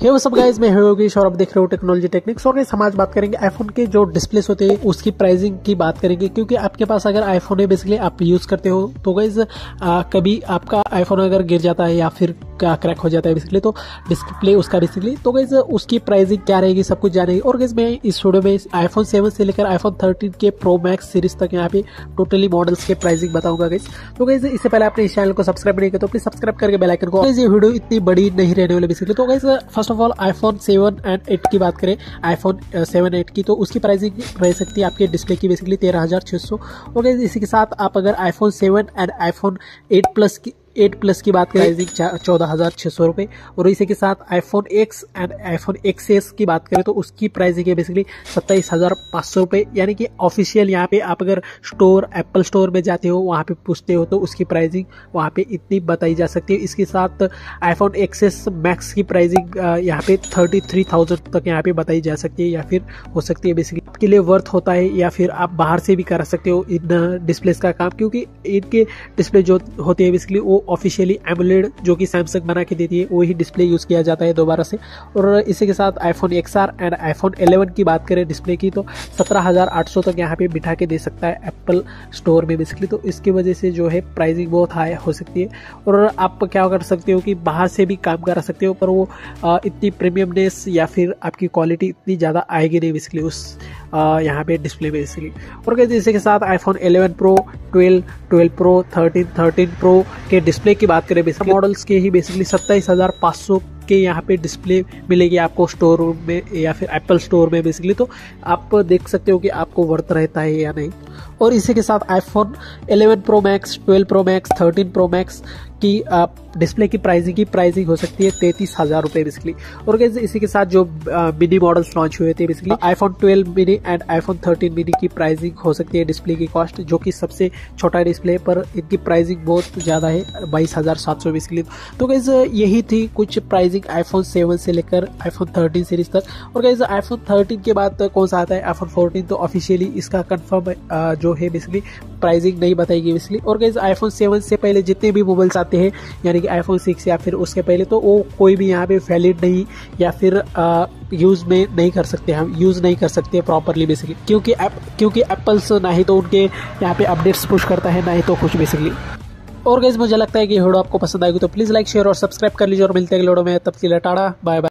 हे सब गाइस, मैं योगेश और आप देख रहे हो टेक्नोलॉजी टेक्निक्स। और इस हम आज बात करेंगे आईफोन के जो डिस्प्लेस होते हैं उसकी प्राइसिंग की बात करेंगे, क्योंकि आपके पास अगर आईफोन है बेसिकली आप यूज करते हो तो गाइस कभी आपका आईफोन अगर गिर जाता है या फिर क्रैक हो जाता है बेसिकली तो डिस्प्ले उसका बेसिकली तो गाइस उसकी प्राइसिंग क्या रहेगी सब कुछ जानेगी। और गाइस मैं इस वीडियो में आईफोन 7 से लेकर आईफोन 13 के प्रो मैक्स सीरीज तक यहाँ पे टोटली मॉडल्स के प्राइसिंग बताऊंगा गाइस। तो गाइस इससे पहले आपने इस चैनल को सब्सक्राइब नहीं किया तो प्लीज सब्सक्राइब करके बेल आइकन को। ये वीडियो इतनी बड़ी नहीं रहने वाली बेसिकली। तो guys first of all iPhone 7 and 8 की बात करें, आईफोन 7 8 की तो उसकी प्राइसिंग रह सकती है आपके डिस्प्ले की बेसिकली 13,600। और गाइस इसी के साथ आप अगर आईफोन 7 एंड आईफोन 8 प्लस की बात करें 14,600 रुपए। और इसी के साथ iPhone X and iPhone XS की बात करें तो उसकी प्राइसिंग है बेसिकली 27,500 रुपए। यानी कि ऑफिशियल यहाँ पे आप अगर स्टोर एप्पल स्टोर में जाते हो वहाँ पे पूछते हो तो उसकी प्राइसिंग वहाँ पे इतनी बताई जा सकती है। इसके साथ आईफोन एक्सएस मैक्स की प्राइसिंग यहाँ पे 33,000 तक यहाँ पे बताई जा सकती है या फिर हो सकती है बेसिकली आपके लिए वर्थ होता है, या फिर आप बाहर से भी कर सकते हो इन डिस्प्लेस का काम, क्योंकि इनके डिस्प्ले जो होते हैं बेसिकली वो ऑफिशियली एमोलेड जो कि सैमसंग बना के देती है वही डिस्प्ले यूज किया जाता है दोबारा से। और इसी के साथ आईफोन एक्सआर एंड आईफोन 11 की बात करें डिस्प्ले की तो 17,800 तक यहाँ पे बिठा के दे सकता है एप्पल स्टोर में बेसिकली। तो इसकी वजह से जो है प्राइसिंग बहुत हाई हो सकती है। और आप क्या कर सकते हो कि बाहर से भी काम करा सकते हो, पर वो इतनी प्रीमियमनेस या फिर आपकी क्वालिटी इतनी ज़्यादा आएगी नहीं बेसिकली उस यहाँ पे डिस्प्ले बेसिकली। और इसी के साथ आईफोन 11 प्रो 12 प्रो 13 प्रो के डिस्प्ले की बात करें बेसिकली मॉडल्स के ही बेसिकली 27,500 के यहाँ पे डिस्प्ले मिलेगी आपको स्टोर रूम में या फिर एप्पल स्टोर में बेसिकली। तो आप देख सकते हो कि आपको वर्थ रहता है या नहीं। और इसी के साथ iPhone 11 pro max 12 pro max 13 pro max की डिस्प्ले की प्राइसिंग हो सकती है 33,000 रुपए बेसिकली। और इसी के साथ जो मिनी मॉडल्स लॉन्च हुए थे basically iPhone 12 mini and iPhone 13 mini की प्राइसिंग हो सकती है डिस्प्ले की कॉस्ट, जो कि सबसे छोटा डिस्प्ले पर इनकी प्राइसिंग बहुत ज़्यादा है 22,700 बेसिकली। तो गाइस यही थी कुछ प्राइसिंग आईफोन 7 से लेकर आईफोन 13 सीरीज तक। और गाइस आईफोन 13 के बाद कौन सा आता है आईफोन 14, तो ऑफिशियली इसका कंफर्म जो है बेसिकली प्राइसिंग नहीं बताएगी बेसिकली। और गाइस आईफोन 7 से पहले जितने भी मोबाइल्स आते हैं यानी कि आईफोन 6 या फिर उसके पहले तो वो कोई भी यहाँ पे वैलिड नहीं या फिर यूज में नहीं कर सकते, हम यूज नहीं कर सकते प्रॉपरली बेसिकली, क्योंकि एप्पल्स ना ही तो उनके यहाँ पे अपडेट्स पुश करता है ना ही तो कुछ बेसिकली। और गाइस मुझे लगता है कि वीडियो आपको पसंद आएगी तो प्लीज लाइक शेयर और सब्सक्राइब कर लीजिए और मिलते हैं अगले वीडियो में। तब के लिए टाटा बाय बाय।